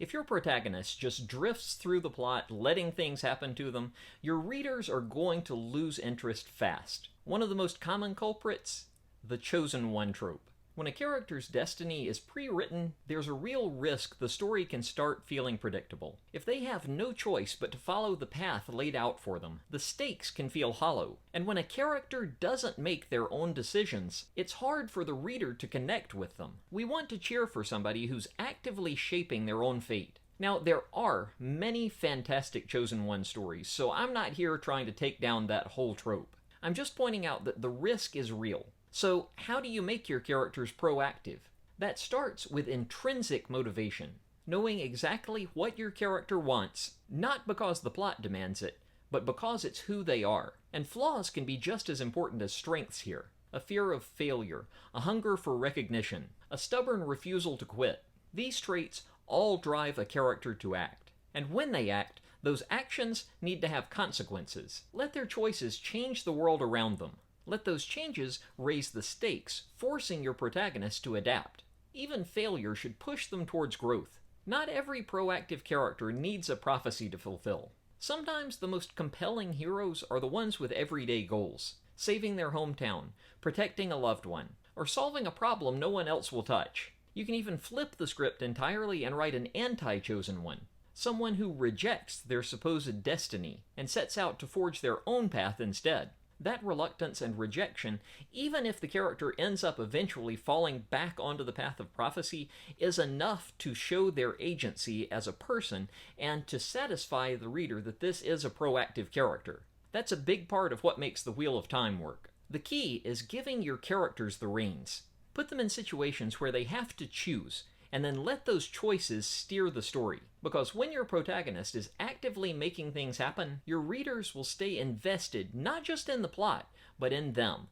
If your protagonist just drifts through the plot, letting things happen to them, your readers are going to lose interest fast. One of the most common culprits? The chosen one trope. When a character's destiny is pre-written, there's a real risk the story can start feeling predictable. If they have no choice but to follow the path laid out for them, the stakes can feel hollow. And when a character doesn't make their own decisions, it's hard for the reader to connect with them. We want to cheer for somebody who's actively shaping their own fate. Now, there are many fantastic Chosen One stories, so I'm not here trying to take down that whole trope. I'm just pointing out that the risk is real. So, how do you make your characters proactive? That starts with intrinsic motivation, knowing exactly what your character wants, not because the plot demands it, but because it's who they are. And flaws can be just as important as strengths here. A fear of failure, a hunger for recognition, a stubborn refusal to quit. These traits all drive a character to act. And when they act, those actions need to have consequences. Let their choices change the world around them. Let those changes raise the stakes, forcing your protagonist to adapt. Even failure should push them towards growth. Not every proactive character needs a prophecy to fulfill. Sometimes the most compelling heroes are the ones with everyday goals. Saving their hometown, protecting a loved one, or solving a problem no one else will touch. You can even flip the script entirely and write an anti-chosen one. Someone who rejects their supposed destiny and sets out to forge their own path instead. That reluctance and rejection, even if the character ends up eventually falling back onto the path of prophecy, is enough to show their agency as a person and to satisfy the reader that this is a proactive character. That's a big part of what makes the Wheel of Time work. The key is giving your characters the reins. Put them in situations where they have to choose, and then let those choices steer the story. Because when your protagonist is actively making things happen, your readers will stay invested not just in the plot, but in them.